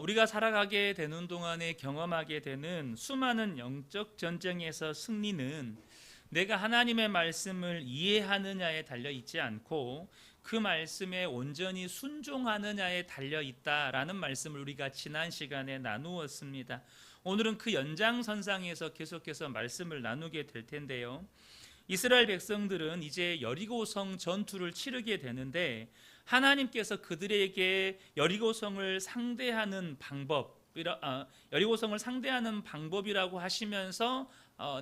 우리가 살아가게 되는 동안에 경험하게 되는 수많은 영적 전쟁에서 승리는 내가 하나님의 말씀을 이해하느냐에 달려 있지 않고 그 말씀에 온전히 순종하느냐에 달려 있다라는 말씀을 우리가 지난 시간에 나누었습니다. 오늘은 그 연장선상에서 계속해서 말씀을 나누게 될 텐데요. 이스라엘 백성들은 이제 여리고성 전투를 치르게 되는데 하나님께서 그들에게 여리고성을 상대하는 방법이라고 하시면서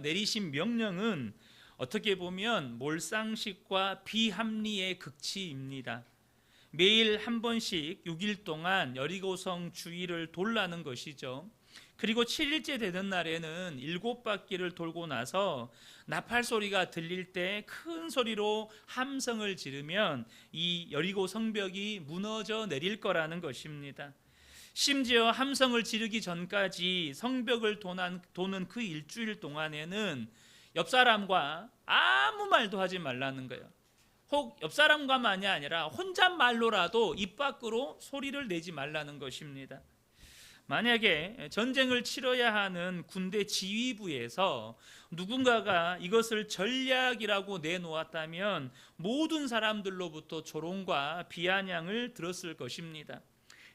내리신 명령은 어떻게 보면 몰상식과 비합리의 극치입니다. 매일 한 번씩 6일 동안 여리고성 주위를 돌라는 것이죠. 그리고 7일째 되는 날에는 7바퀴를 돌고 나서 나팔 소리가 들릴 때 큰 소리로 함성을 지르면 이 여리고 성벽이 무너져 내릴 거라는 것입니다. 심지어 함성을 지르기 전까지 성벽을 도는 그 일주일 동안에는 옆 사람과 아무 말도 하지 말라는 거예요. 혹 옆 사람과만이 아니라 혼잣말로라도 입 밖으로 소리를 내지 말라는 것입니다. 만약에 전쟁을 치러야 하는 군대 지휘부에서 누군가가 이것을 전략이라고 내놓았다면 모든 사람들로부터 조롱과 비아냥을 들었을 것입니다.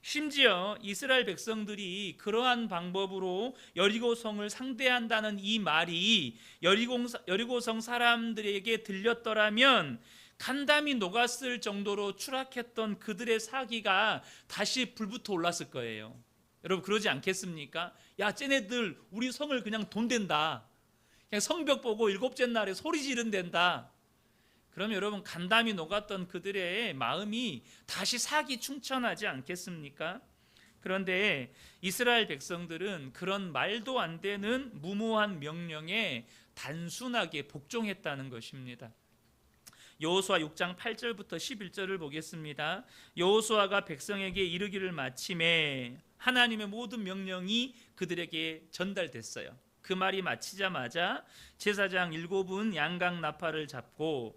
심지어 이스라엘 백성들이 그러한 방법으로 여리고성을 상대한다는 이 말이 여리고성 사람들에게 들렸더라면 간담이 녹았을 정도로 추락했던 그들의 사기가 다시 불붙어 올랐을 거예요. 여러분 그러지 않겠습니까? 야, 쟤네들 우리 성을 그냥 돈댄다. 그냥 성벽 보고 7째 날에 소리 지른댄다. 그러면 여러분 간담이 녹았던 그들의 마음이 다시 사기 충천하지 않겠습니까? 그런데 이스라엘 백성들은 그런 말도 안 되는 무모한 명령에 단순하게 복종했다는 것입니다. 여호수아 6장 8절부터 11절을 보겠습니다. 여호수아가 백성에게 이르기를 마침에 하나님의 모든 명령이 그들에게 전달됐어요. 그 말이 마치자마자 제사장 7은 양각 나팔 7을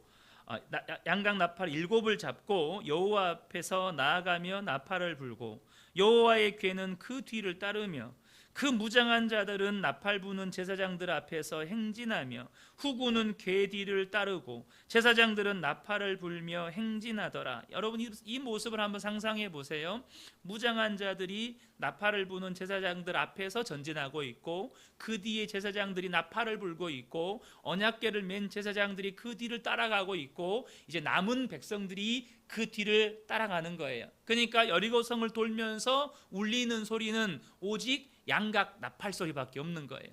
잡고 여호와 앞에서 나아가며 나팔을 불고 여호와의 궤는 그 뒤를 따르며 그 무장한 자들은 나팔 부는 제사장들 앞에서 행진하며 후구는 궤 뒤를 따르고 제사장들은 나팔을 불며 행진하더라. 여러분 이 모습을 한번 상상해 보세요. 무장한 자들이 나팔을 부는 제사장들 앞에서 전진하고 있고 그 뒤에 제사장들이 나팔을 불고 있고 언약궤를 맨 제사장들이 그 뒤를 따라가고 있고 이제 남은 백성들이 그 뒤를 따라가는 거예요. 그러니까 여리고성을 돌면서 울리는 소리는 오직 양각 나팔 소리밖에 없는 거예요.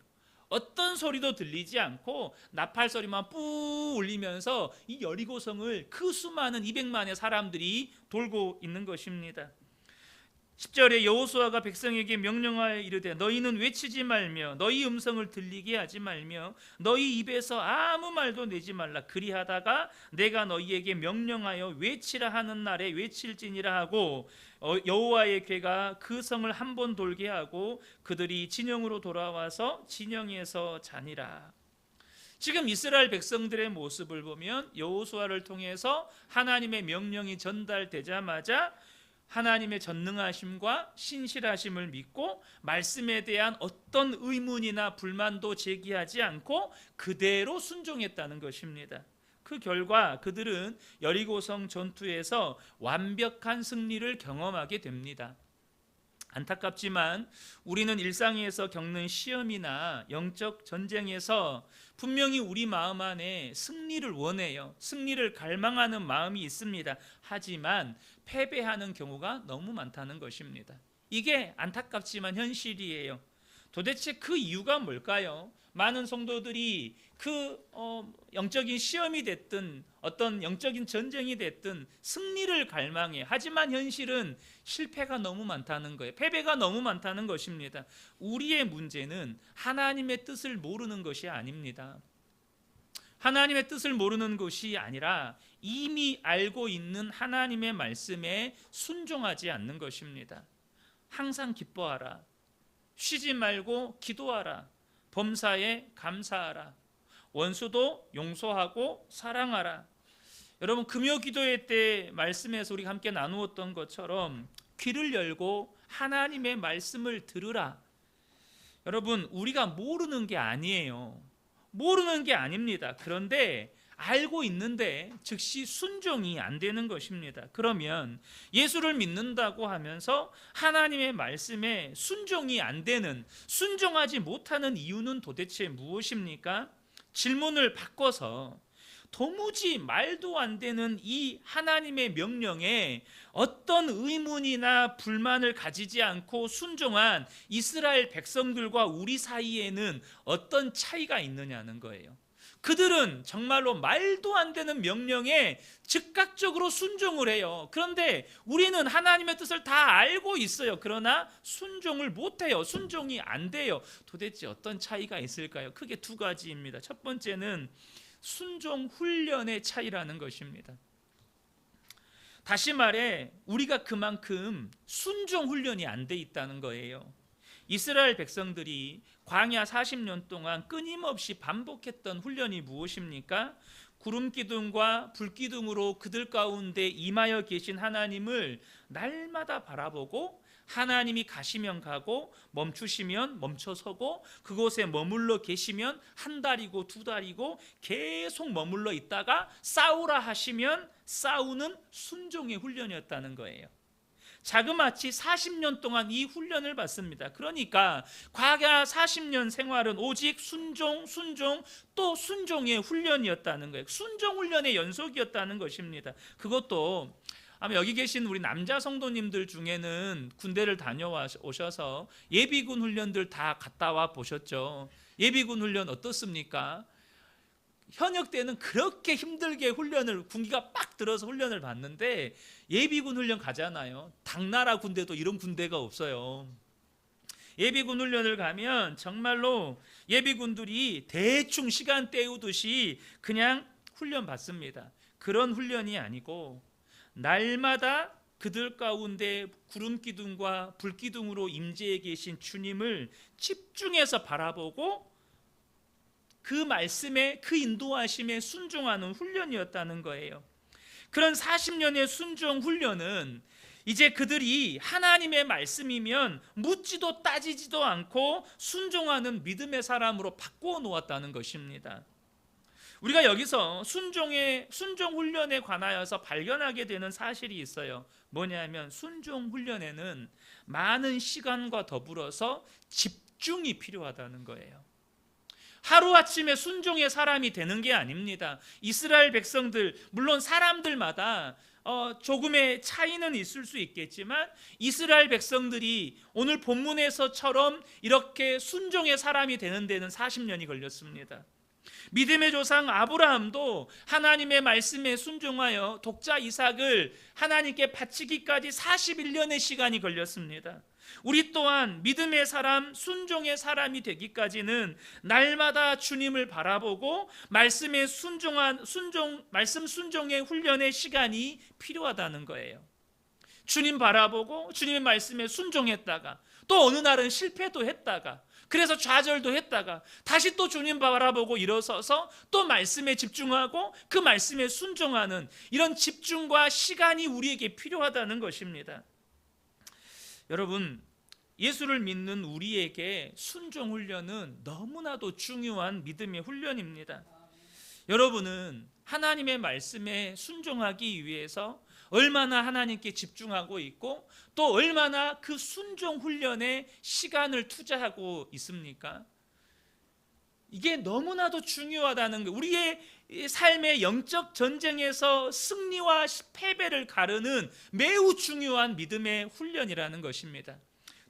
어떤 소리도 들리지 않고 나팔 소리만 뿌 울리면서 이 여리고성을 그 수많은 200만의 사람들이 돌고 있는 것입니다. 10절에 여호수아가 백성에게 명령하여 이르되 너희는 외치지 말며 너희 음성을 들리게 하지 말며 너희 입에서 아무 말도 내지 말라. 그리하다가 내가 너희에게 명령하여 외치라 하는 날에 외칠지니라 하고 여호와의 궤가 그 성을 한 번 돌게 하고 그들이 진영으로 돌아와서 진영에서 자니라. 지금 이스라엘 백성들의 모습을 보면 여호수아를 통해서 하나님의 명령이 전달되자마자 하나님의 전능하심과 신실하심을 믿고 말씀에 대한 어떤 의문이나 불만도 제기하지 않고 그대로 순종했다는 것입니다. 그 결과 그들은 여리고성 전투에서 완벽한 승리를 경험하게 됩니다. 안타깝지만 우리는 일상에서 겪는 시험이나 영적 전쟁에서 분명히 우리 마음 안에 승리를 원해요. 승리를 갈망하는 마음이 있습니다. 하지만 패배하는 경우가 너무 많다는 것입니다. 이게 안타깝지만 현실이에요. 도대체 그 이유가 뭘까요? 많은 성도들이 그 영적인 시험이 됐든 어떤 영적인 전쟁이 됐든 승리를 갈망해. 하지만 현실은 실패가 너무 많다는 거예요. 패배가 너무 많다는 것입니다. 우리의 문제는 하나님의 뜻을 모르는 것이 아닙니다. 하나님의 뜻을 모르는 것이 아니라 이미 알고 있는 하나님의 말씀에 순종하지 않는 것입니다. 항상 기뻐하라. 쉬지 말고 기도하라. 범사에 감사하라. 원수도 용서하고 사랑하라. 여러분 금요 기도회 때 말씀에서 우리가 함께 나누었던 것처럼 귀를 열고 하나님의 말씀을 들으라. 여러분, 우리가 모르는 게 아니에요. 모르는 게 아닙니다. 그런데 알고 있는데 즉시 순종이 안 되는 것입니다. 그러면 예수를 믿는다고 하면서 하나님의 말씀에 순종이 안 되는, 순종하지 못하는 이유는 도대체 무엇입니까? 질문을 바꿔서 도무지 말도 안 되는 이 하나님의 명령에 어떤 의문이나 불만을 가지지 않고 순종한 이스라엘 백성들과 우리 사이에는 어떤 차이가 있느냐는 거예요. 그들은 정말로 말도 안 되는 명령에 즉각적으로 순종을 해요. 그런데 우리는 하나님의 뜻을 다 알고 있어요. 그러나 순종을 못해요. 순종이 안 돼요. 도대체 어떤 차이가 있을까요? 크게 두 가지입니다. 첫 번째는 순종 훈련의 차이라는 것입니다. 다시 말해 우리가 그만큼 순종 훈련이 안 돼 있다는 거예요. 이스라엘 백성들이 광야 40년 동안 끊임없이 반복했던 훈련이 무엇입니까? 구름 기둥과 불 기둥으로 그들 가운데 임하여 계신 하나님을 날마다 바라보고, 하나님이 가시면 가고 멈추시면 멈춰서고, 그곳에 머물러 계시면 한 달이고 두 달이고 계속 머물러 있다가 싸우라 하시면 싸우는 순종의 훈련이었다는 거예요. 자그마치 40년 동안 이 훈련을 받습니다. 그러니까 광야 40년 생활은 오직 순종, 또 순종의 훈련이었다는 거예요. 순종 훈련의 연속이었다는 것입니다. 그것도 아마 여기 계신 우리 남자 성도님들 중에는 군대를 다녀오셔서 예비군 훈련들 다 갔다 와 보셨죠? 예비군 훈련 어떻습니까? 현역 때는 그렇게 힘들게 훈련을, 군기가 빡 들어서 훈련을 받는데 예비군 훈련 가잖아요. 당나라 군대도 이런 군대가 없어요. 예비군 훈련을 가면 정말로 예비군들이 대충 시간 때우듯이 그냥 훈련 받습니다. 그런 훈련이 아니고 날마다 그들 가운데 구름 기둥과 불 기둥으로 임재해 계신 주님을 집중해서 바라보고 그 말씀에, 그 인도하심에 순종하는 훈련이었다는 거예요. 그런 40년의 순종 훈련은 이제 그들이 하나님의 말씀이면 묻지도 따지지도 않고 순종하는 믿음의 사람으로 바꾸어 놓았다는 것입니다. 우리가 여기서 순종 훈련에 관하여서 발견하게 되는 사실이 있어요. 뭐냐면 순종 훈련에는 많은 시간과 더불어서 집중이 필요하다는 거예요. 하루아침에 순종의 사람이 되는 게 아닙니다. 이스라엘 백성들, 물론 사람들마다 조금의 차이는 있을 수 있겠지만 이스라엘 백성들이 오늘 본문에서처럼 이렇게 순종의 사람이 되는 데는 40년이 걸렸습니다. 믿음의 조상 아브라함도 하나님의 말씀에 순종하여 독자 이삭을 하나님께 바치기까지 41년의 시간이 걸렸습니다. 우리 또한 믿음의 사람, 순종의 사람이 되기까지는 날마다 주님을 바라보고 말씀의 말씀 순종의 훈련의 시간이 필요하다는 거예요. 주님 바라보고 주님의 말씀에 순종했다가 또 어느 날은 실패도 했다가, 그래서 좌절도 했다가 다시 또 주님 바라보고 일어서서 또 말씀에 집중하고 그 말씀에 순종하는 이런 집중과 시간이 우리에게 필요하다는 것입니다. 여러분, 예수를 믿는 우리에게 순종 훈련은 너무나도 중요한 믿음의 훈련입니다. 여러분은 하나님의 말씀에 순종하기 위해서 얼마나 하나님께 집중하고 있고 또 얼마나 그 순종 훈련에 시간을 투자하고 있습니까? 이게 너무나도 중요하다는 거예요. 우리의 삶의 영적 전쟁에서 승리와 패배를 가르는 매우 중요한 믿음의 훈련이라는 것입니다.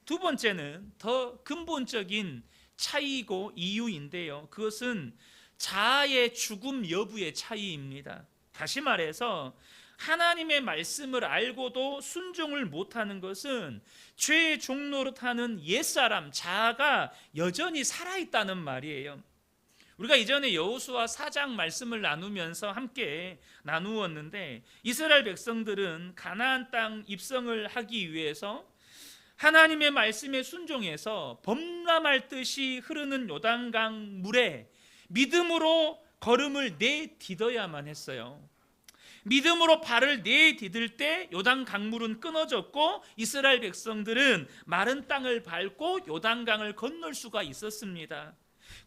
두 번째는 더 근본적인 차이이고 이유인데요. 그것은 자아의 죽음 여부의 차이입니다. 다시 말해서 하나님의 말씀을 알고도 순종을 못하는 것은 죄의 종노릇하는 옛사람, 자아가 여전히 살아있다는 말이에요. 우리가 이전에 여호수아 4장 말씀을 나누면서 함께 나누었는데 이스라엘 백성들은 가나안 땅 입성을 하기 위해서 하나님의 말씀에 순종해서 범람할듯이 흐르는 요단강 물에 믿음으로 걸음을 내딛어야만 했어요. 믿음으로 발을 내디딜 때 요단 강물은 끊어졌고 이스라엘 백성들은 마른 땅을 밟고 요단강을 건널 수가 있었습니다.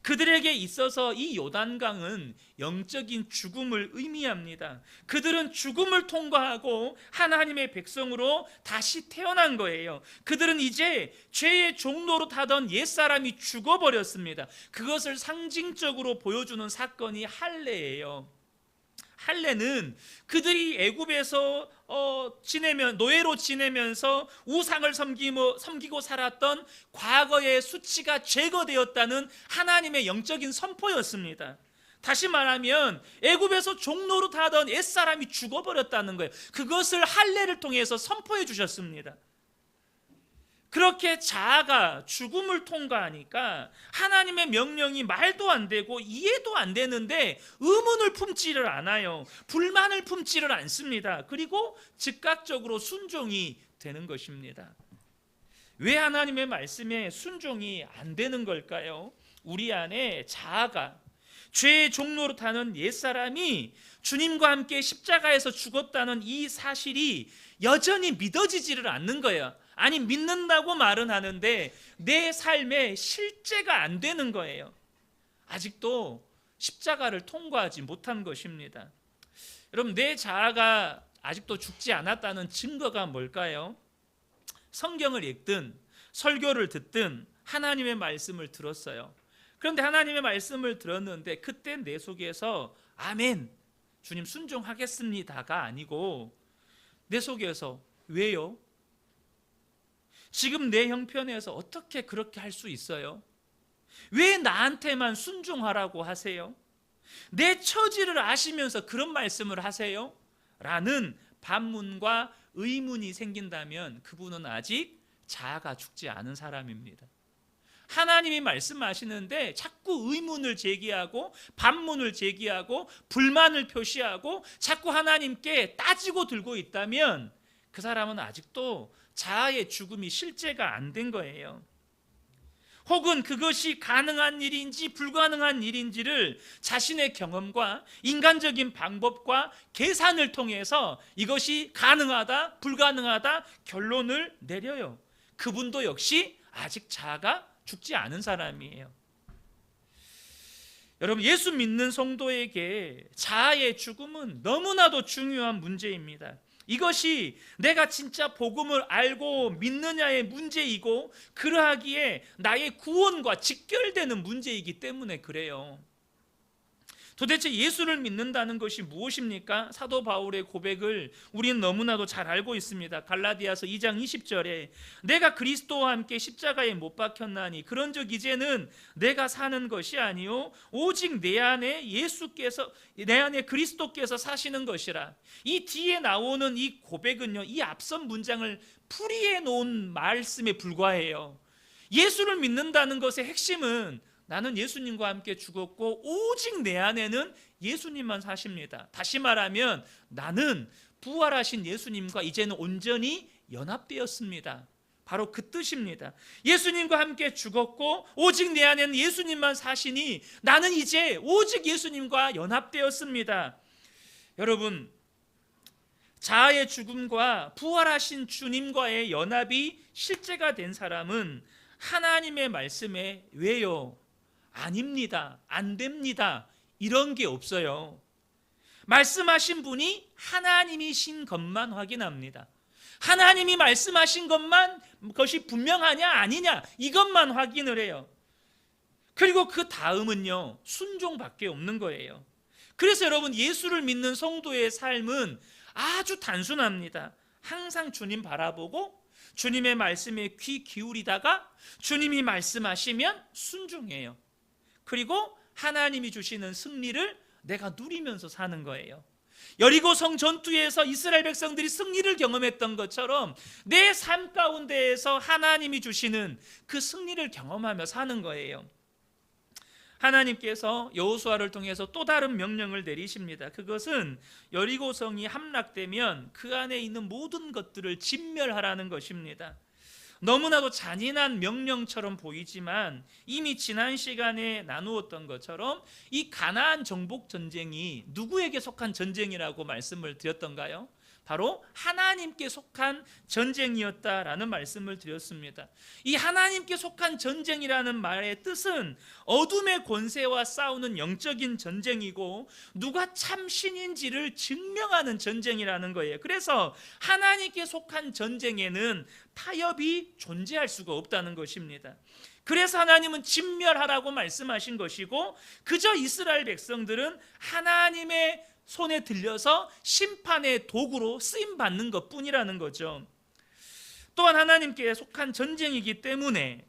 그들에게 있어서 이 요단강은 영적인 죽음을 의미합니다. 그들은 죽음을 통과하고 하나님의 백성으로 다시 태어난 거예요. 그들은 이제 죄의 종로로 타던 옛사람이 죽어버렸습니다. 그것을 상징적으로 보여주는 사건이 할례예요. 할례는 그들이 애굽에서 노예로 지내면서 우상을 섬기고 살았던 과거의 수치가 제거되었다는 하나님의 영적인 선포였습니다. 다시 말하면 애굽에서 종로로 타던 옛사람이 죽어버렸다는 거예요. 그것을 할례를 통해서 선포해 주셨습니다. 그렇게 자아가 죽음을 통과하니까 하나님의 명령이 말도 안 되고 이해도 안 되는데 의문을 품지를 않아요. 불만을 품지를 않습니다. 그리고 즉각적으로 순종이 되는 것입니다. 왜 하나님의 말씀에 순종이 안 되는 걸까요? 우리 안에 자아가, 죄의 종로로 타는 옛사람이 주님과 함께 십자가에서 죽었다는 이 사실이 여전히 믿어지지를 않는 거예요. 아니, 믿는다고 말은 하는데 내 삶에 실제가 안 되는 거예요. 아직도 십자가를 통과하지 못한 것입니다. 여러분, 내 자아가 아직도 죽지 않았다는 증거가 뭘까요? 성경을 읽든 설교를 듣든 하나님의 말씀을 들었어요. 그런데 하나님의 말씀을 들었는데 그때 내 속에서 아멘, 주님 순종하겠습니다가 아니고 내 속에서 왜요? 지금 내 형편에서 어떻게 그렇게 할 수 있어요? 왜 나한테만 순종하라고 하세요? 내 처지를 아시면서 그런 말씀을 하세요? 라는 반문과 의문이 생긴다면 그분은 아직 자아가 죽지 않은 사람입니다. 하나님이 말씀하시는데 자꾸 의문을 제기하고 반문을 제기하고 불만을 표시하고 자꾸 하나님께 따지고 들고 있다면 그 사람은 아직도 자아의 죽음이 실제가 안 된 거예요. 혹은 그것이 가능한 일인지 불가능한 일인지를 자신의 경험과 인간적인 방법과 계산을 통해서 이것이 가능하다 불가능하다 결론을 내려요. 그분도 역시 아직 자아가 죽지 않은 사람이에요. 여러분, 예수 믿는 성도에게 자아의 죽음은 너무나도 중요한 문제입니다. 이것이 내가 진짜 복음을 알고 믿느냐의 문제이고 그러하기에 나의 구원과 직결되는 문제이기 때문에 그래요. 도대체 예수를 믿는다는 것이 무엇입니까? 사도 바울의 고백을 우리는 너무나도 잘 알고 있습니다. 갈라디아서 2장 20절에 내가 그리스도와 함께 십자가에 못 박혔나니 그런즉 이제는 내가 사는 것이 아니요 오직 내 안에 그리스도께서 사시는 것이라. 이 뒤에 나오는 이 고백은요, 이 앞선 문장을 풀이해 놓은 말씀에 불과해요. 예수를 믿는다는 것의 핵심은 나는 예수님과 함께 죽었고 오직 내 안에는 예수님만 사십니다. 다시 말하면 나는 부활하신 예수님과 이제는 온전히 연합되었습니다. 바로 그 뜻입니다. 예수님과 함께 죽었고 오직 내 안에는 예수님만 사시니 나는 이제 오직 예수님과 연합되었습니다. 여러분, 자아의 죽음과 부활하신 주님과의 연합이 실제가 된 사람은 하나님의 말씀에 왜요? 아닙니다, 안 됩니다, 이런 게 없어요. 말씀하신 분이 하나님이신 것만 확인합니다. 하나님이 말씀하신 것이 분명하냐 아니냐 이것만 확인을 해요. 그리고 그 다음은요, 순종밖에 없는 거예요. 그래서 여러분, 예수를 믿는 성도의 삶은 아주 단순합니다. 항상 주님 바라보고 주님의 말씀에 귀 기울이다가 주님이 말씀하시면 순종해요. 그리고 하나님이 주시는 승리를 내가 누리면서 사는 거예요. 여리고성 전투에서 이스라엘 백성들이 승리를 경험했던 것처럼 내 삶 가운데에서 하나님이 주시는 그 승리를 경험하며 사는 거예요. 하나님께서 여호수아를 통해서 또 다른 명령을 내리십니다. 그것은 여리고성이 함락되면 그 안에 있는 모든 것들을 진멸하라는 것입니다. 너무나도 잔인한 명령처럼 보이지만 이미 지난 시간에 나누었던 것처럼 이 가나안 정복 전쟁이 누구에게 속한 전쟁이라고 말씀을 드렸던가요? 바로 하나님께 속한 전쟁이었다라는 말씀을 드렸습니다. 이 하나님께 속한 전쟁이라는 말의 뜻은 어둠의 권세와 싸우는 영적인 전쟁이고 누가 참 신인지를 증명하는 전쟁이라는 거예요. 그래서 하나님께 속한 전쟁에는 타협이 존재할 수가 없다는 것입니다. 그래서 하나님은 진멸하라고 말씀하신 것이고 그저 이스라엘 백성들은 하나님의 손에 들려서 심판의 도구로 쓰임받는 것뿐이라는 거죠. 또한 하나님께 속한 전쟁이기 때문에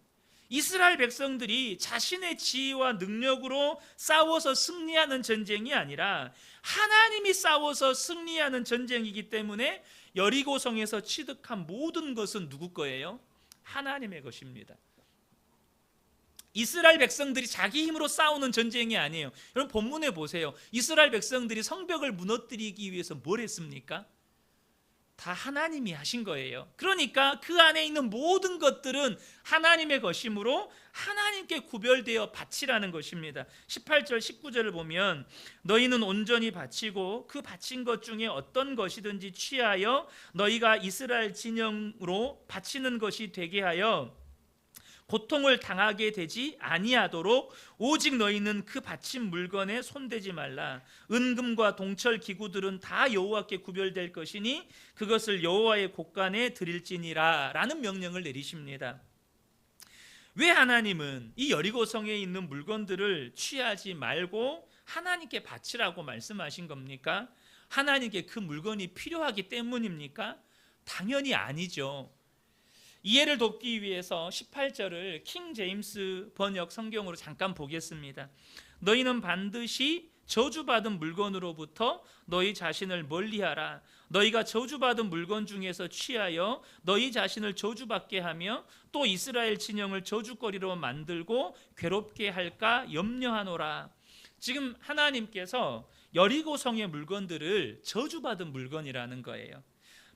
이스라엘 백성들이 자신의 지혜와 능력으로 싸워서 승리하는 전쟁이 아니라 하나님이 싸워서 승리하는 전쟁이기 때문에 여리고성에서 취득한 모든 것은 누구 거예요? 하나님의 것입니다. 이스라엘 백성들이 자기 힘으로 싸우는 전쟁이 아니에요. 여러분 본문에 보세요. 이스라엘 백성들이 성벽을 무너뜨리기 위해서 뭘 했습니까? 다 하나님이 하신 거예요. 그러니까 그 안에 있는 모든 것들은 하나님의 것이므로 하나님께 구별되어 바치라는 것입니다. 18절 19절을 보면 너희는 온전히 바치고 그 바친 것 중에 어떤 것이든지 취하여 너희가 이스라엘 진영으로 바치는 것이 되게 하여 고통을 당하게 되지 아니하도록 오직 너희는 그 바친 물건에 손대지 말라. 은금과 동철 기구들은 다 여호와께 구별될 것이니 그것을 여호와의 곳간에 드릴지니라 라는 명령을 내리십니다. 왜 하나님은 이 여리고성에 있는 물건들을 취하지 말고 하나님께 바치라고 말씀하신 겁니까? 하나님께 그 물건이 필요하기 때문입니까? 당연히 아니죠. 이해를 돕기 위해서 18절을 킹 제임스 번역 성경으로 잠깐 보겠습니다. 너희는 반드시 저주받은 물건으로부터 너희 자신을 멀리하라. 너희가 저주받은 물건 중에서 취하여 너희 자신을 저주받게 하며 또 이스라엘 진영을 저주거리로 만들고 괴롭게 할까 염려하노라. 지금 하나님께서 여리고성의 물건들을 저주받은 물건이라는 거예요.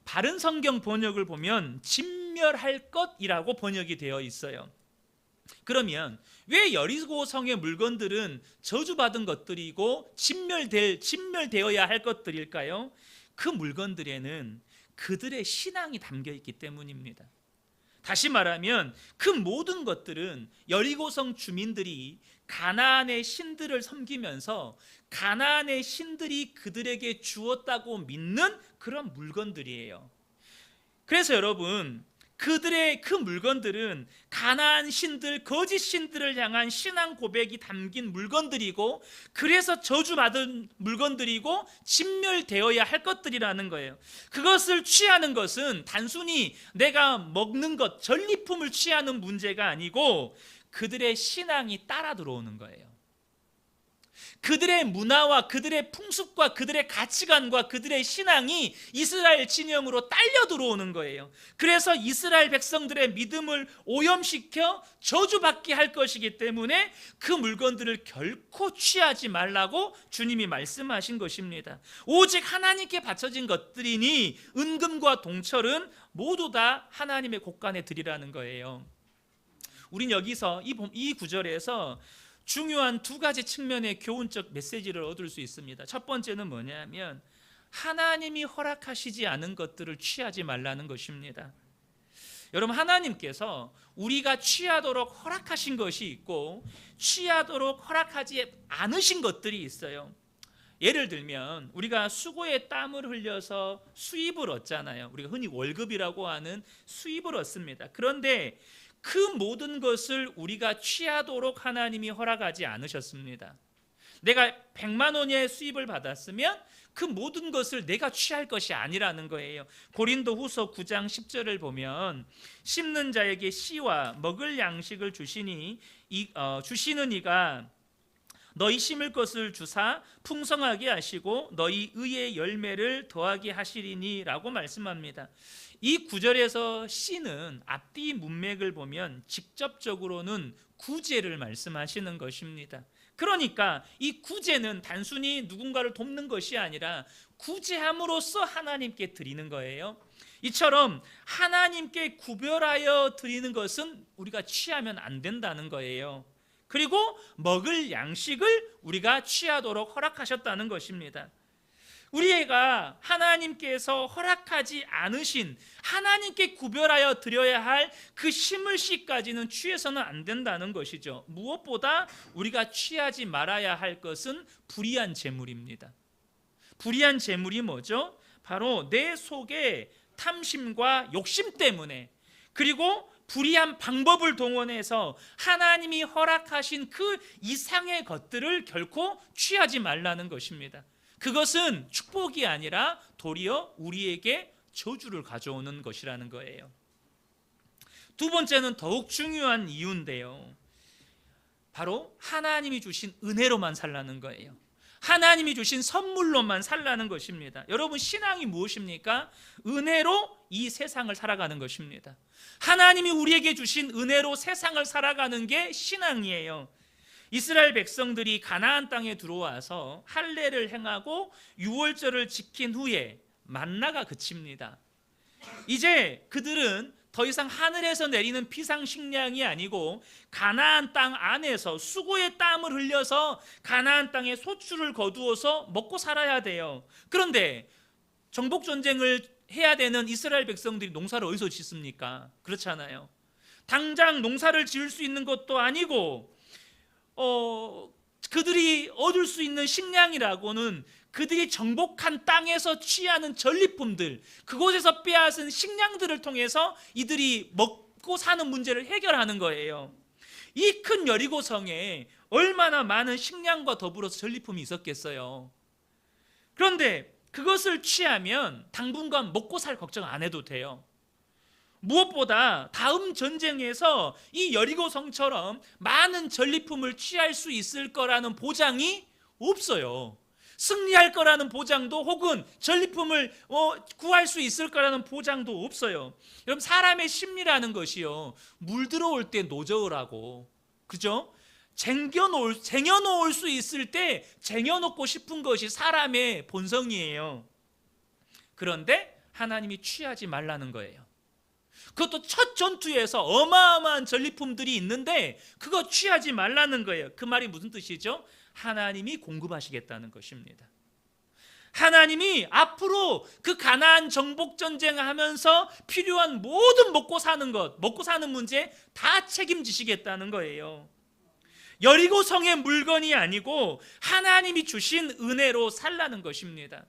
바른 성경 번역을 보면 진멸할 것이라고 번역이 되어 있어요. 그러면 왜 여리고성의 물건들은 저주받은 것들이고 진멸되어야 할 것들일까요? 그 물건들에는 그들의 신앙이 담겨 있기 때문입니다. 다시 말하면 그 모든 것들은 여리고성 주민들이 가나안의 신들을 섬기면서 가나안의 신들이 그들에게 주었다고 믿는 그런 물건들이에요. 그래서 여러분, 그들의 그 물건들은 가나안 신들, 거짓 신들을 향한 신앙 고백이 담긴 물건들이고 그래서 저주받은 물건들이고 진멸되어야 할 것들이라는 거예요. 그것을 취하는 것은 단순히 내가 먹는 것, 전리품을 취하는 문제가 아니고 그들의 신앙이 따라 들어오는 거예요. 그들의 문화와 그들의 풍습과 그들의 가치관과 그들의 신앙이 이스라엘 진영으로 딸려 들어오는 거예요. 그래서 이스라엘 백성들의 믿음을 오염시켜 저주받게 할 것이기 때문에 그 물건들을 결코 취하지 말라고 주님이 말씀하신 것입니다. 오직 하나님께 바쳐진 것들이니 은금과 동철은 모두 다 하나님의 곳간에 드리라는 거예요. 우린 여기서 이 구절에서 중요한 두 가지 측면의 교훈적 메시지를 얻을 수 있습니다. 첫 번째는 뭐냐면 하나님이 허락하시지 않은 것들을 취하지 말라는 것입니다. 여러분, 하나님께서 우리가 취하도록 허락하신 것이 있고 취하도록 허락하지 않으신 것들이 있어요. 예를 들면 우리가 수고의 땀을 흘려서 수입을 얻잖아요. 우리가 흔히 월급이라고 하는 수입을 얻습니다. 그런데 그 모든 것을 우리가 취하도록 하나님이 허락하지 않으셨습니다. 내가 100만 원의 수입을 받았으면 그 모든 것을 내가 취할 것이 아니라는 거예요. 고린도후서 9장 10절을 보면 심는 자에게 씨와 먹을 양식을 주시는 이가 너희 심을 것을 주사 풍성하게 하시고 너희 의의 열매를 더하게 하시리니 라고 말씀합니다. 이 구절에서 씨는 앞뒤 문맥을 보면 직접적으로는 구제를 말씀하시는 것입니다. 그러니까 이 구제는 단순히 누군가를 돕는 것이 아니라 구제함으로써 하나님께 드리는 거예요. 이처럼 하나님께 구별하여 드리는 것은 우리가 취하면 안 된다는 거예요. 그리고 먹을 양식을 우리가 취하도록 허락하셨다는 것입니다. 우리가 하나님께서 허락하지 않으신, 하나님께 구별하여 드려야 할 그 식물씨까지는 취해서는 안 된다는 것이죠. 무엇보다 우리가 취하지 말아야 할 것은 불의한 재물입니다. 불의한 재물이 뭐죠? 바로 내 속에 탐심과 욕심 때문에, 그리고 불의한 방법을 동원해서 하나님이 허락하신 그 이상의 것들을 결코 취하지 말라는 것입니다. 그것은 축복이 아니라 도리어 우리에게 저주를 가져오는 것이라는 거예요. 두 번째는 더욱 중요한 이유인데요, 바로 하나님이 주신 은혜로만 살라는 거예요. 하나님이 주신 선물로만 살라는 것입니다. 여러분, 신앙이 무엇입니까? 은혜로 이 세상을 살아가는 것입니다. 하나님이 우리에게 주신 은혜로 세상을 살아가는 게 신앙이에요. 이스라엘 백성들이 가나안 땅에 들어와서 할례를 행하고 유월절을 지킨 후에 만나가 그칩니다. 이제 그들은 더 이상 하늘에서 내리는 비상식량이 아니고 가나안 땅 안에서 수고의 땀을 흘려서 가나안 땅에 소출을 거두어서 먹고 살아야 돼요. 그런데 정복전쟁을 해야 되는 이스라엘 백성들이 농사를 어디서 짓습니까? 그렇잖아요. 당장 농사를 지을 수 있는 것도 아니고 그들이 얻을 수 있는 식량이라고는 그들이 정복한 땅에서 취하는 전리품들, 그곳에서 빼앗은 식량들을 통해서 이들이 먹고 사는 문제를 해결하는 거예요. 이 큰 여리고성에 얼마나 많은 식량과 더불어서 전리품이 있었겠어요. 그런데 그것을 취하면 당분간 먹고 살 걱정 안 해도 돼요. 무엇보다 다음 전쟁에서 이 여리고성처럼 많은 전리품을 취할 수 있을 거라는 보장이 없어요. 승리할 거라는 보장도, 혹은 전리품을 구할 수 있을 거라는 보장도 없어요. 여러분, 사람의 심리라는 것이요, 물 들어올 때 노저으라고, 그죠? 쟁여놓을 수 있을 때 쟁여놓고 싶은 것이 사람의 본성이에요. 그런데 하나님이 취하지 말라는 거예요. 그것도 첫 전투에서 어마어마한 전리품들이 있는데 그거 취하지 말라는 거예요. 그 말이 무슨 뜻이죠? 하나님이 공급하시겠다는 것입니다. 하나님이 앞으로 그 가나안 정복 전쟁을 하면서 필요한 모든 먹고 사는 것, 먹고 사는 문제 다 책임지시겠다는 거예요. 여리고 성의 물건이 아니고 하나님이 주신 은혜로 살라는 것입니다.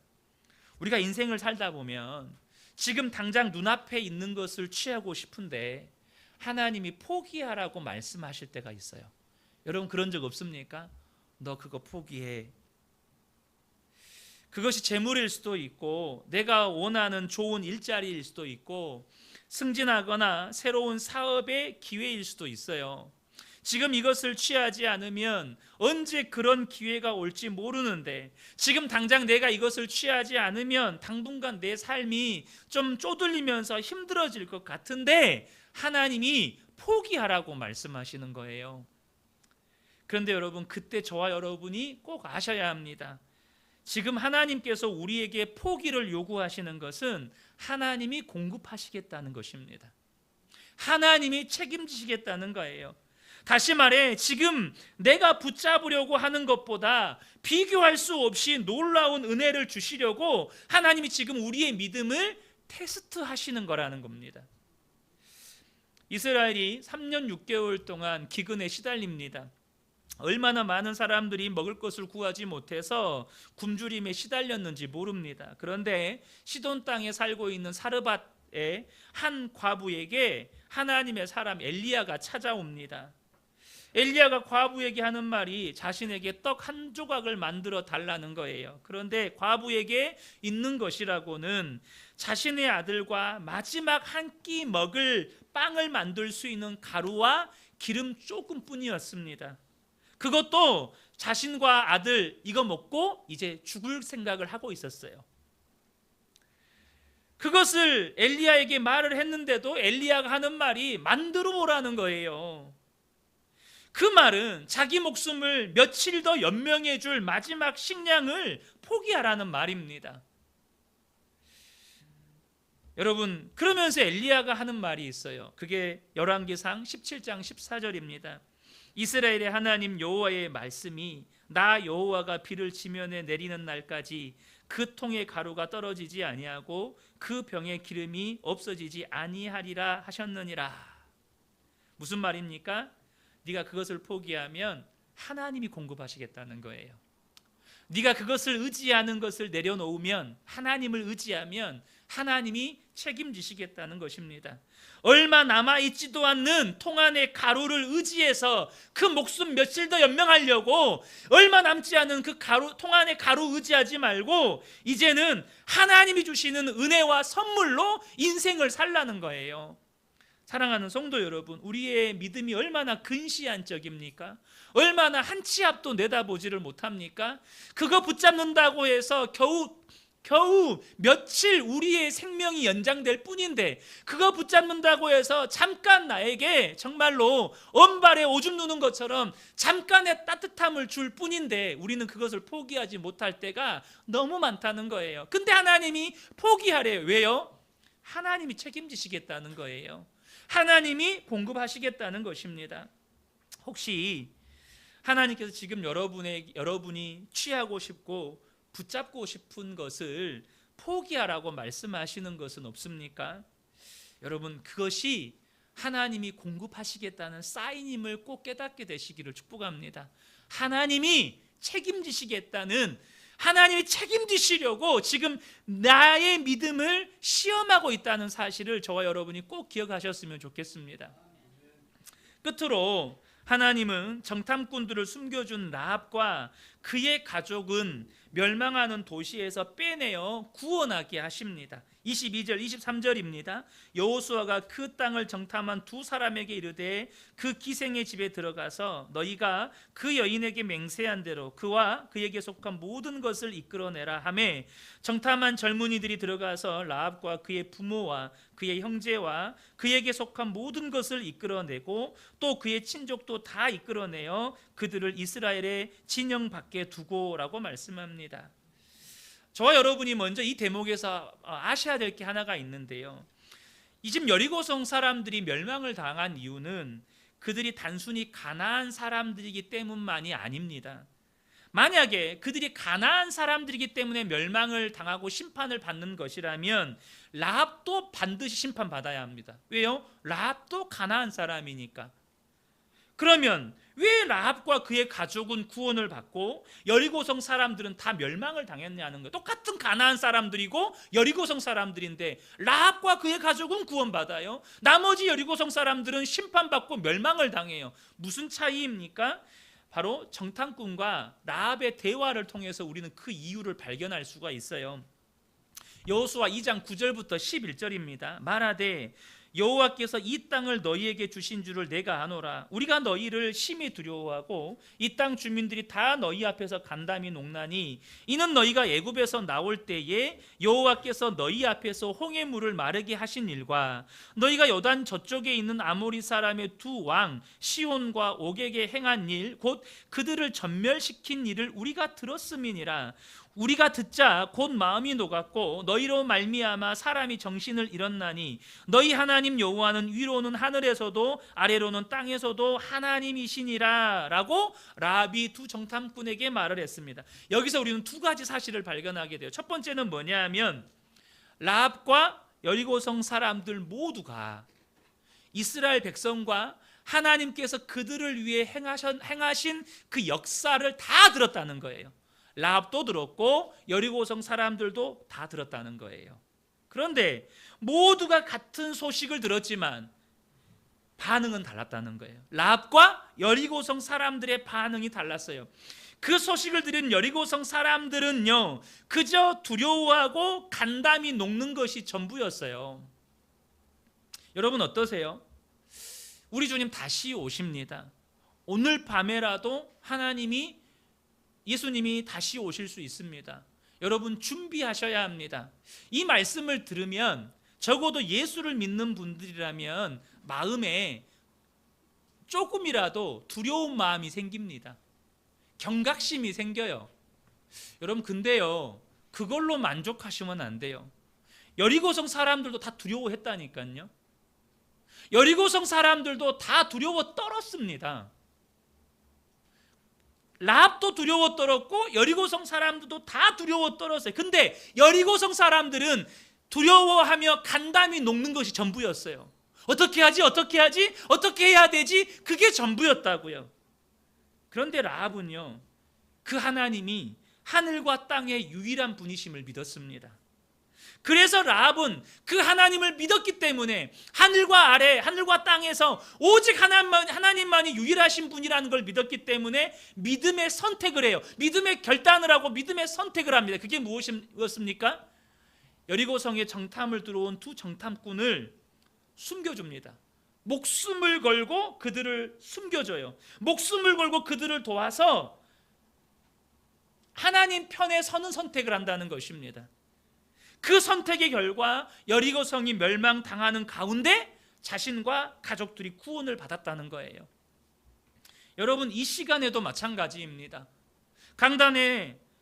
우리가 인생을 살다 보면 지금 당장 눈앞에 있는 것을 취하고 싶은데 하나님이 포기하라고 말씀하실 때가 있어요. 여러분, 그런 적 없습니까? 너 그거 포기해. 그것이 재물일 수도 있고, 내가 원하는 좋은 일자리일 수도 있고, 승진하거나 새로운 사업의 기회일 수도 있어요. 지금 이것을 취하지 않으면 언제 그런 기회가 올지 모르는데, 지금 당장 내가 이것을 취하지 않으면 당분간 내 삶이 좀 쪼들리면서 힘들어질 것 같은데 하나님이 포기하라고 말씀하시는 거예요. 그런데 여러분, 그때 저와 여러분이 꼭 아셔야 합니다. 지금 하나님께서 우리에게 포기를 요구하시는 것은 하나님이 공급하시겠다는 것입니다. 하나님이 책임지시겠다는 거예요. 다시 말해, 지금 내가 붙잡으려고 하는 것보다 비교할 수 없이 놀라운 은혜를 주시려고 하나님이 지금 우리의 믿음을 테스트하시는 거라는 겁니다. 이스라엘이 3년 6개월 동안 기근에 시달립니다. 얼마나 많은 사람들이 먹을 것을 구하지 못해서 굶주림에 시달렸는지 모릅니다. 그런데 시돈 땅에 살고 있는 사르밧의 한 과부에게 하나님의 사람 엘리야가 찾아옵니다. 엘리야가 과부에게 하는 말이 자신에게 떡 한 조각을 만들어 달라는 거예요. 그런데 과부에게 있는 것이라고는 자신의 아들과 마지막 한 끼 먹을 빵을 만들 수 있는 가루와 기름 조금뿐이었습니다. 그것도 자신과 아들 이거 먹고 이제 죽을 생각을 하고 있었어요. 그것을 엘리야에게 말을 했는데도 엘리야가 하는 말이 만들어 오라는 거예요. 그 말은 자기 목숨을 며칠 더 연명해 줄 마지막 식량을 포기하라는 말입니다. 여러분, 그러면서 엘리야가 하는 말이 있어요. 그게 열왕기상 17장 14절입니다. 이스라엘의 하나님 여호와의 말씀이 나 여호와가 비를 지면에 내리는 날까지 그 통의 가루가 떨어지지 아니하고 그 병의 기름이 없어지지 아니하리라 하셨느니라. 무슨 말입니까? 네가 그것을 포기하면 하나님이 공급하시겠다는 거예요. 네가 그것을 의지하는 것을 내려놓으면, 하나님을 의지하면 하나님이 책임지시겠다는 것입니다. 얼마 남아있지도 않는 통 안의 가루를 의지해서 그 목숨 며칠 더 연명하려고 얼마 남지 않은 그 통 안의 가루 의지하지 말고 이제는 하나님이 주시는 은혜와 선물로 인생을 살라는 거예요. 사랑하는 성도 여러분, 우리의 믿음이 얼마나 근시안적입니까? 얼마나 한 치 앞도 내다보지를 못합니까? 그거 붙잡는다고 해서 겨우 며칠 우리의 생명이 연장될 뿐인데, 그거 붙잡는다고 해서 잠깐 나에게 정말로 언발에 오줌 누는 것처럼 잠깐의 따뜻함을 줄 뿐인데 우리는 그것을 포기하지 못할 때가 너무 많다는 거예요. 근데 하나님이 포기하래요. 왜요? 하나님이 책임지시겠다는 거예요. 하나님이 공급하시겠다는 것입니다. 혹시 하나님께서 지금 여러분이 취하고 싶고 붙잡고 싶은 것을 포기하라고 말씀하시는 것은 없습니까? 여러분, 그것이 하나님이 공급하시겠다는 사인임을 꼭 깨닫게 되시기를 축복합니다. 하나님이 책임지시겠다는, 하나님이 책임지시려고 지금 나의 믿음을 시험하고 있다는 사실을 저와 여러분이 꼭 기억하셨으면 좋겠습니다. 끝으로 하나님은 정탐꾼들을 숨겨준 라합과 그의 가족은 멸망하는 도시에서 빼내어 구원하게 하십니다. 22절 23절입니다. 여호수아가 그 땅을 정탐한 두 사람에게 이르되 그 기생의 집에 들어가서 너희가 그 여인에게 맹세한 대로 그와 그에게 속한 모든 것을 이끌어내라 하매 정탐한 젊은이들이 들어가서 라합과 그의 부모와 그의 형제와 그에게 속한 모든 것을 이끌어내고 또 그의 친족도 다 이끌어내어 그들을 이스라엘의 진영 밖에 두고라고 말씀합니다. 저와 여러분이 먼저 이 대목에서 아셔야 될 게 하나가 있는데요. 이 집 여리고성 사람들이 멸망을 당한 이유는 그들이 단순히 가나안 사람들이기 때문만이 아닙니다. 만약에 그들이 가나안 사람들이기 때문에 멸망을 당하고 심판을 받는 것이라면 라합도 반드시 심판받아야 합니다. 왜요? 라합도 가나안 사람이니까. 그러면 왜 라합과 그의 가족은 구원을 받고 여리고성 사람들은 다 멸망을 당했냐는 거예요. 똑같은 가나안 사람들이고 여리고성 사람들인데 라합과 그의 가족은 구원받아요. 나머지 여리고성 사람들은 심판받고 멸망을 당해요. 무슨 차이입니까? 바로 정탐꾼과 라합의 대화를 통해서 우리는 그 이유를 발견할 수가 있어요. 여호수아 2장 9절부터 11절입니다. 말하되 여호와께서 이 땅을 너희에게 주신 줄을 내가 아노라. 우리가 너희를 심히 두려워하고 이 땅 주민들이 다 너희 앞에서 간담이 녹나니 이는 너희가 애굽에서 나올 때에 여호와께서 너희 앞에서 홍해 물을 마르게 하신 일과 너희가 요단 저쪽에 있는 아모리 사람의 두 왕 시온과 옥에게 행한 일 곧 그들을 전멸시킨 일을 우리가 들었음이니라. 우리가 듣자 곧 마음이 녹았고 너희로 말미암아 사람이 정신을 잃었나니 너희 하나님 여호와는 위로는 하늘에서도 아래로는 땅에서도 하나님이시니라 라고 라합이 두 정탐꾼에게 말을 했습니다. 여기서 우리는 두 가지 사실을 발견하게 돼요. 첫 번째는 뭐냐 하면 라합과 여리고성 사람들 모두가 이스라엘 백성과 하나님께서 그들을 위해 행하신 그 역사를 다 들었다는 거예요. 라합도 들었고 여리고성 사람들도 다 들었다는 거예요. 그런데 모두가 같은 소식을 들었지만 반응은 달랐다는 거예요. 라합과 여리고성 사람들의 반응이 달랐어요. 그 소식을 들은 여리고성 사람들은요, 그저 두려워하고 간담이 녹는 것이 전부였어요. 여러분 어떠세요? 우리 주님 다시 오십니다. 오늘 밤에라도 예수님이 다시 오실 수 있습니다. 여러분 준비하셔야 합니다. 이 말씀을 들으면 적어도 예수를 믿는 분들이라면 마음에 조금이라도 두려운 마음이 생깁니다. 경각심이 생겨요. 여러분 근데요, 그걸로 만족하시면 안 돼요. 여리고성 사람들도 다 두려워했다니까요. 여리고성 사람들도 다 두려워 떨었습니다. 라합도 두려워 떨었고 여리고성 사람들도 다 두려워 떨었어요. 근데 여리고성 사람들은 두려워하며 간담이 녹는 것이 전부였어요. 어떻게 하지? 어떻게 하지? 어떻게 해야 되지? 그게 전부였다고요. 그런데 라합은요, 그 하나님이 하늘과 땅의 유일한 분이심을 믿었습니다. 그래서 라합은 그 하나님을 믿었기 때문에 하늘과 아래, 하늘과 땅에서 오직 하나님만이 유일하신 분이라는 걸 믿었기 때문에 믿음의 선택을 해요. 믿음의 결단을 하고 믿음의 선택을 합니다. 그게 무엇입니까? 여리고성에 정탐을 들어온 두 정탐꾼을 숨겨줍니다. 목숨을 걸고 그들을 숨겨줘요. 목숨을 걸고 그들을 도와서 하나님 편에 서는 선택을 한다는 것입니다. 그 선택의 결과 여리고성이 멸망당하는 가운데 자신과 가족들이 구원을 받았다는 거예요. 여러분, 이 시간에도 마찬가지입니다.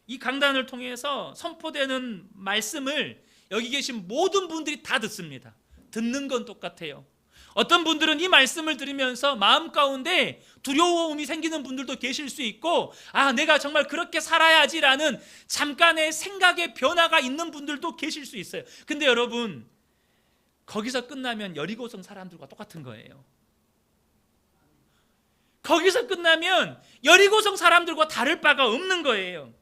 이 강단을 통해서 선포되는 말씀을 여기 계신 모든 분들이 다 듣습니다. 듣는 건 똑같아요. 어떤 분들은 이 말씀을 들으면서 마음 가운데 두려움이 생기는 분들도 계실 수 있고, 내가 정말 그렇게 살아야지라는 잠깐의 생각의 변화가 있는 분들도 계실 수 있어요. 근데 여러분, 거기서 끝나면 여리고성 사람들과 똑같은 거예요. 거기서 끝나면 여리고성 사람들과 다를 바가 없는 거예요.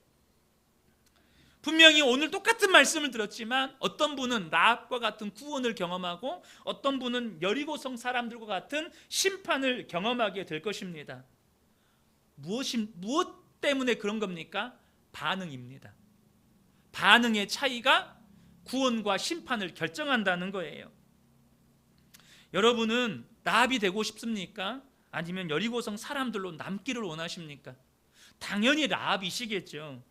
분명히 오늘 똑같은 말씀을 들었지만 어떤 분은 라합과 같은 구원을 경험하고 어떤 분은 여리고성 사람들과 같은 심판을 경험하게 될 것입니다. 무엇 때문에 그런 겁니까? 반응입니다. 반응의 차이가 구원과 심판을 결정한다는 거예요. 여러분은 라합이 되고 싶습니까? 아니면 여리고성 사람들로 남기를 원하십니까? 당연히 라합이시겠죠.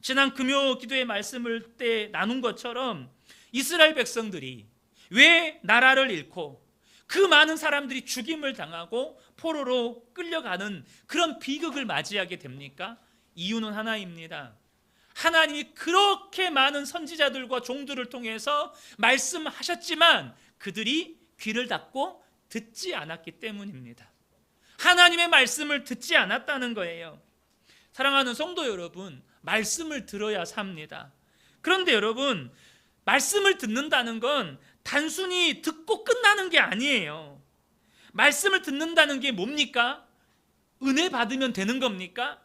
지난 금요 기도의 말씀을 때 나눈 것처럼 이스라엘 백성들이 왜 나라를 잃고 그 많은 사람들이 죽임을 당하고 포로로 끌려가는 그런 비극을 맞이하게 됩니까? 이유는 하나입니다. 하나님이 그렇게 많은 선지자들과 종들을 통해서 말씀하셨지만 그들이 귀를 닫고 듣지 않았기 때문입니다. 하나님의 말씀을 듣지 않았다는 거예요. 사랑하는 성도 여러분, 말씀을 들어야 삽니다. 그런데 여러분, 말씀을 듣는다는 건 단순히 듣고 끝나는 게 아니에요. 말씀을 듣는다는 게 뭡니까? 은혜 받으면 되는 겁니까?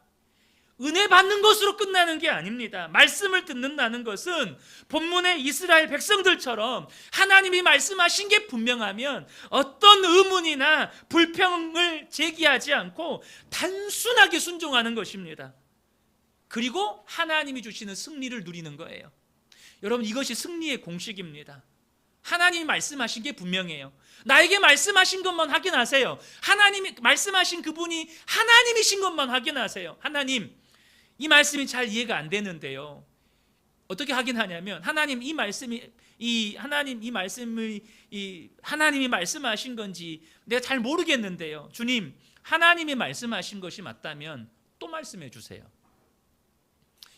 은혜 받는 것으로 끝나는 게 아닙니다. 말씀을 듣는다는 것은 본문의 이스라엘 백성들처럼 하나님이 말씀하신 게 분명하면 어떤 의문이나 불평을 제기하지 않고 단순하게 순종하는 것입니다. 그리고 하나님이 주시는 승리를 누리는 거예요. 여러분, 이것이 승리의 공식입니다. 하나님이 말씀하신 게 분명해요. 나에게 말씀하신 것만 확인하세요. 하나님이 말씀하신 그분이 하나님이신 것만 확인하세요. 하나님, 이 말씀이 잘 이해가 안 되는데요. 어떻게 확인하냐면 하나님이 말씀하신 건지 내가 잘 모르겠는데요. 주님, 하나님이 말씀하신 것이 맞다면 또 말씀해 주세요.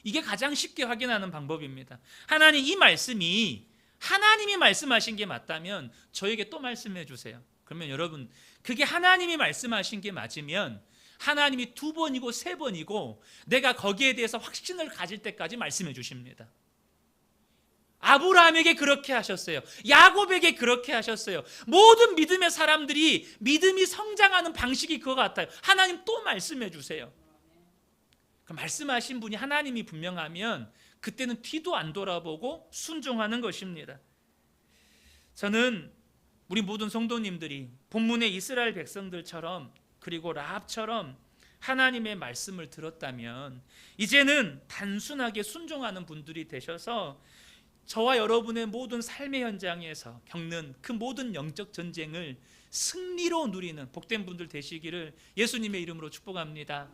이게 가장 쉽게 확인하는 방법입니다. 하나님, 이 말씀이 하나님이 말씀하신 게 맞다면 저에게 또 말씀해 주세요. 그러면 여러분, 그게 하나님이 말씀하신 게 맞으면 하나님이 2번이고 3번이고 내가 거기에 대해서 확신을 가질 때까지 말씀해 주십니다. 아브라함에게 그렇게 하셨어요. 야곱에게 그렇게 하셨어요. 모든 믿음의 사람들이 믿음이 성장하는 방식이 그거 같아요. 하나님 또 말씀해 주세요. 말씀하신 분이 하나님이 분명하면 그때는 뒤도 안 돌아보고 순종하는 것입니다. 저는 우리 모든 성도님들이 본문의 이스라엘 백성들처럼 그리고 라합처럼 하나님의 말씀을 들었다면 이제는 단순하게 순종하는 분들이 되셔서 저와 여러분의 모든 삶의 현장에서 겪는 그 모든 영적 전쟁을 승리로 누리는 복된 분들 되시기를 예수님의 이름으로 축복합니다.